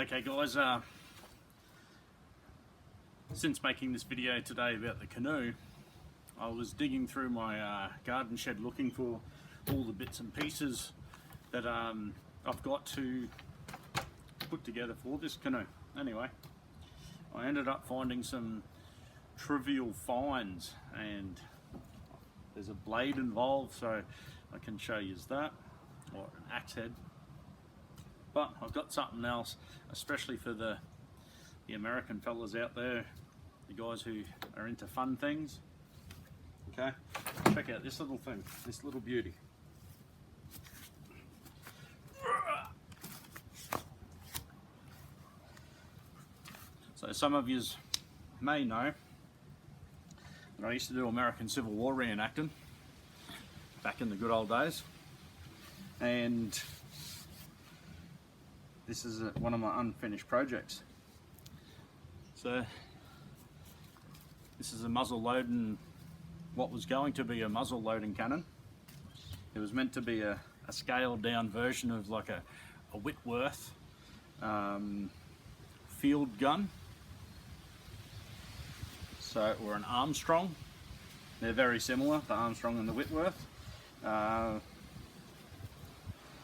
Okay guys, since making this video today about the canoe, I was digging through my garden shed looking for all the bits and pieces that I've got to put together for this canoe. Anyway, I ended up finding some trivial finds, and there's a blade involved, so I can show you that, or an axe head. But I've got something else, especially for the American fellas out there, the guys who are into fun things. Okay, check out this little thing, this little beauty. So some of you may know that I used to do American Civil War reenacting back in the good old days, and this is one of my unfinished projects. So this is a muzzle loading, what was going to be a muzzle loading cannon. It was meant to be a scaled down version of like a Whitworth field gun, so, or an Armstrong. They're very similar, the Armstrong and the Whitworth.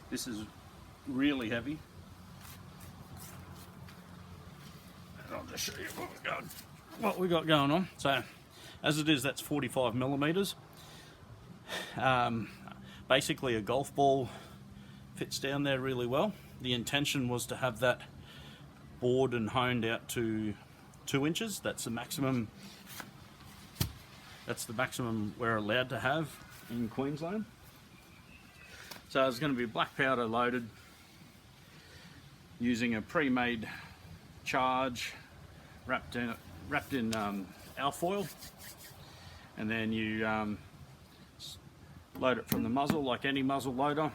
This is really heavy. I'll just show you what we got going on. So, as it is, that's 45 millimeters. Basically, a golf ball fits down there really well. The intention was to have that bored and honed out to 2 inches. That's the maximum. That's the maximum we're allowed to have in Queensland. So it's going to be black powder loaded using a pre-made charge wrapped in alfoil, and then you load it from the muzzle like any muzzle loader,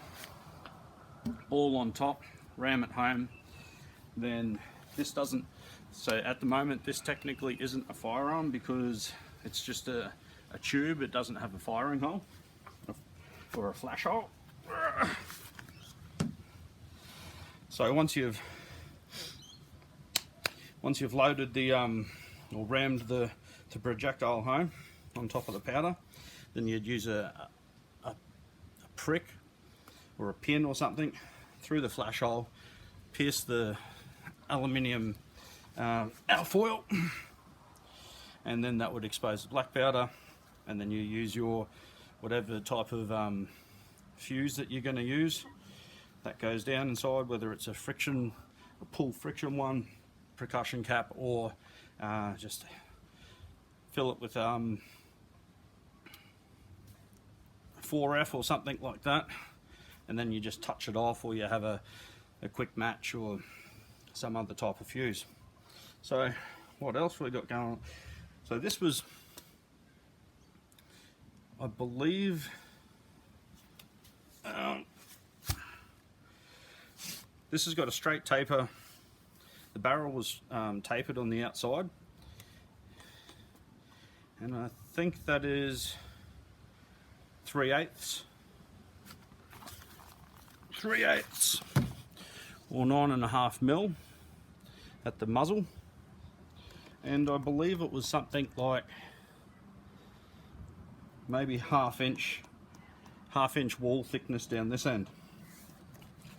ball on top, ram it home. Then this doesn't, so at the moment this technically isn't a firearm because it's just a tube. It doesn't have a firing hole or a flash hole. So once you've loaded the or rammed the projectile home on top of the powder, then you'd use a prick or a pin or something through the flash hole, pierce the aluminium alfoil, and then that would expose the black powder, and then you use your whatever type of fuse that you're going to use. That goes down inside, whether it's a pull friction one, percussion cap, or just fill it with 4F or something like that, and then you just touch it off, or you have a quick match or some other type of fuse. So what else we got going on? So this was, I believe, this has got a straight taper. The barrel was tapered on the outside, and I think that is 3/8 or 9.5 mil at the muzzle, and I believe it was something like maybe half inch wall thickness down this end.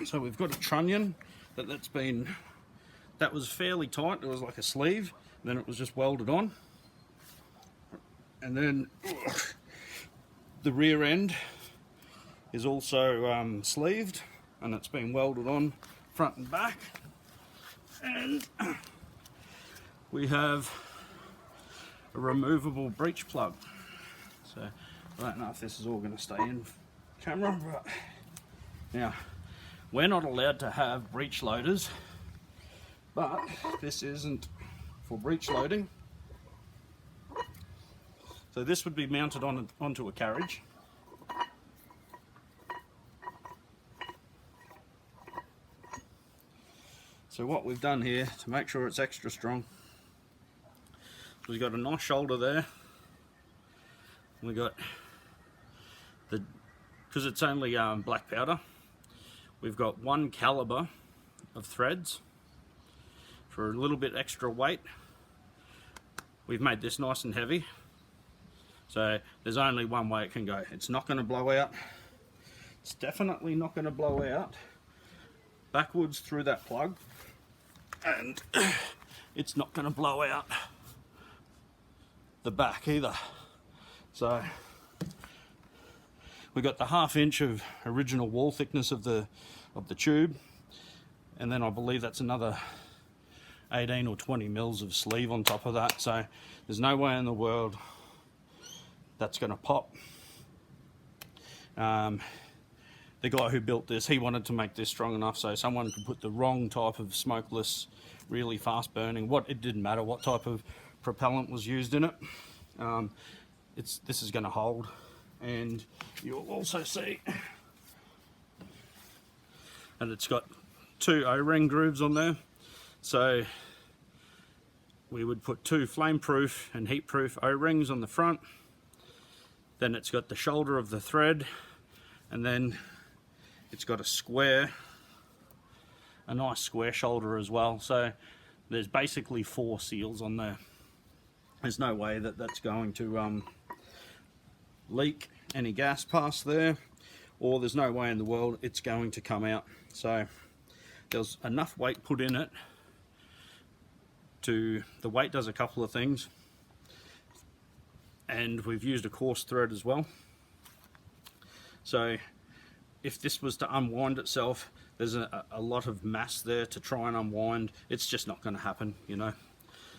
So we've got a trunnion that was fairly tight. It was like a sleeve, and then it was just welded on, and then the rear end is also sleeved, and it's been welded on front and back. And we have a removable breech plug. So I don't know if this is all going to stay in camera, but now we're not allowed to have breech loaders, but this isn't for breech loading. So this would be mounted onto a carriage. So what we've done here to make sure it's extra strong, we've got a nice shoulder there. We got because it's only black powder, we've got 1 caliber of threads, for a little bit extra weight, we've made this nice and heavy. So there's only one way it can go. It's not going to blow out. It's definitely not going to blow out backwards through that plug, and it's not going to blow out the back either. So we got the 1/2 inch of original wall thickness of the tube, and then I believe that's another 18 or 20 mils of sleeve on top of that. So there's no way in the world that's going to pop. The guy who built this, he wanted to make this strong enough so someone could put the wrong type of smokeless, really fast burning, it didn't matter what type of propellant was used in it. This is going to hold, and you'll also see that it's got 2 O-ring grooves on there. So we would put 2 flame-proof and heat-proof O-rings on the front. Then it's got the shoulder of the thread, and then it's got a nice square shoulder as well. So there's basically 4 seals on there. There's no way that that's going to leak any gas past there, or there's no way in the world it's going to come out. So there's enough weight put in it the weight does a couple of things, and we've used a coarse thread as well. So if this was to unwind itself, there's a lot of mass there to try and unwind. It's just not going to happen, you know.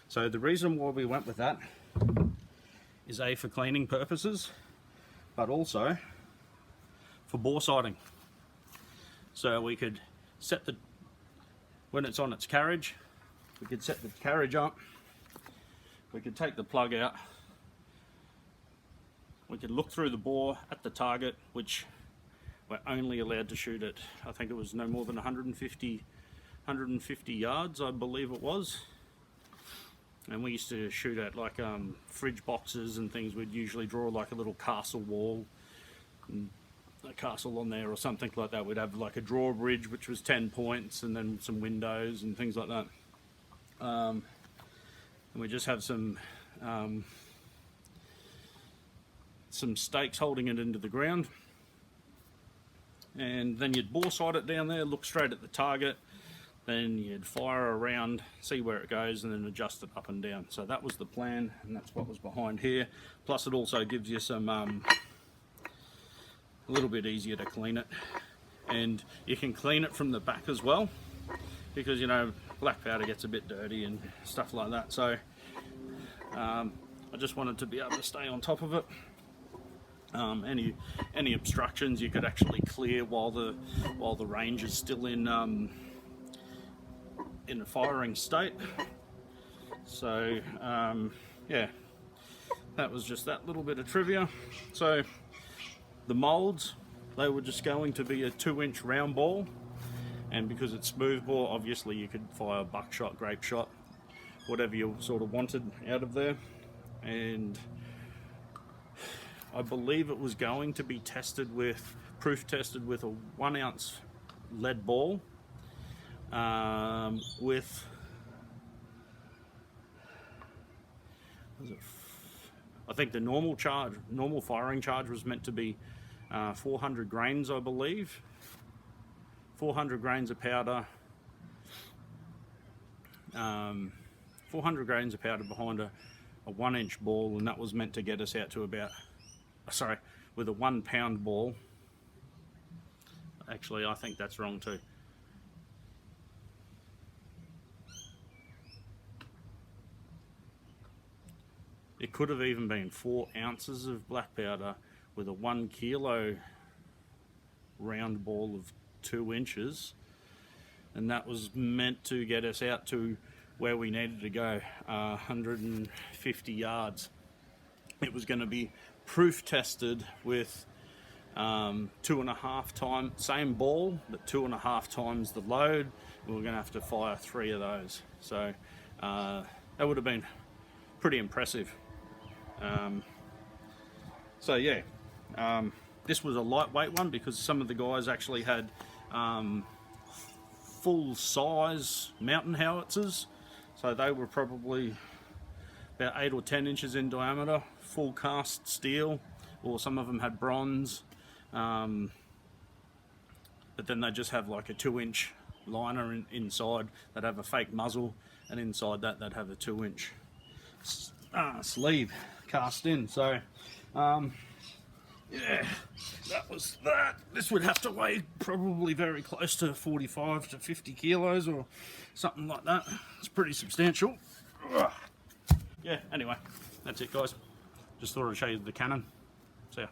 So the reason why we went with that is A, for cleaning purposes, but also for bore sighting. So we could set when it's on its carriage, we could set the carriage up, we could take the plug out, we could look through the bore at the target, which we're only allowed to shoot at, I think it was no more than 150 yards, I believe it was. And we used to shoot at like fridge boxes and things. We'd usually draw like a little castle wall, and a castle on there or something like that. We'd have like a drawbridge which was 10 points, and then some windows and things like that. And we just have some stakes holding it into the ground, and then you'd bore sight it down there, look straight at the target, then you'd fire around, see where it goes, and then adjust it up and down. So that was the plan, and that's what was behind here. Plus it also gives you some a little bit easier to clean it, and you can clean it from the back as well, because you know black powder gets a bit dirty and stuff like that. So I just wanted to be able to stay on top of it. Any obstructions you could actually clear while the range is still in a firing state. So yeah, that was just that little bit of trivia. So the molds, they were just going to be a 2-inch round ball, and because it's smooth bore, obviously you could fire buckshot, grape shot, whatever you sort of wanted out of there. And I believe it was going to be proof tested with a 1 ounce lead ball, with, I think the normal firing charge was meant to be 400 grains, I believe. 400 grains of powder, 400 grains of powder behind a 1-inch ball, and that was meant to get us out to about, sorry, with a 1 pound ball. Actually, I think that's wrong too. It could have even been 4 ounces of black powder with a 1 kilo round ball of 2 inches, and that was meant to get us out to where we needed to go, 150 yards. It was going to be proof tested with 2.5 times, same ball, but 2.5 times the load. We were going to have to fire 3 of those. So that would have been pretty impressive. So yeah, this was a lightweight one because some of the guys actually had full size mountain howitzers, So they were probably about 8 or 10 inches in diameter, full cast steel, or some of them had bronze, but then they just have like a 2-inch liner inside. They'd have a fake muzzle, and inside that they'd have a 2-inch sleeve cast in. So yeah, that was that. This would have to weigh probably very close to 45 to 50 kilos or something like that. It's pretty substantial. Yeah, anyway, that's it guys. Just thought I'd show you the Canon. See ya.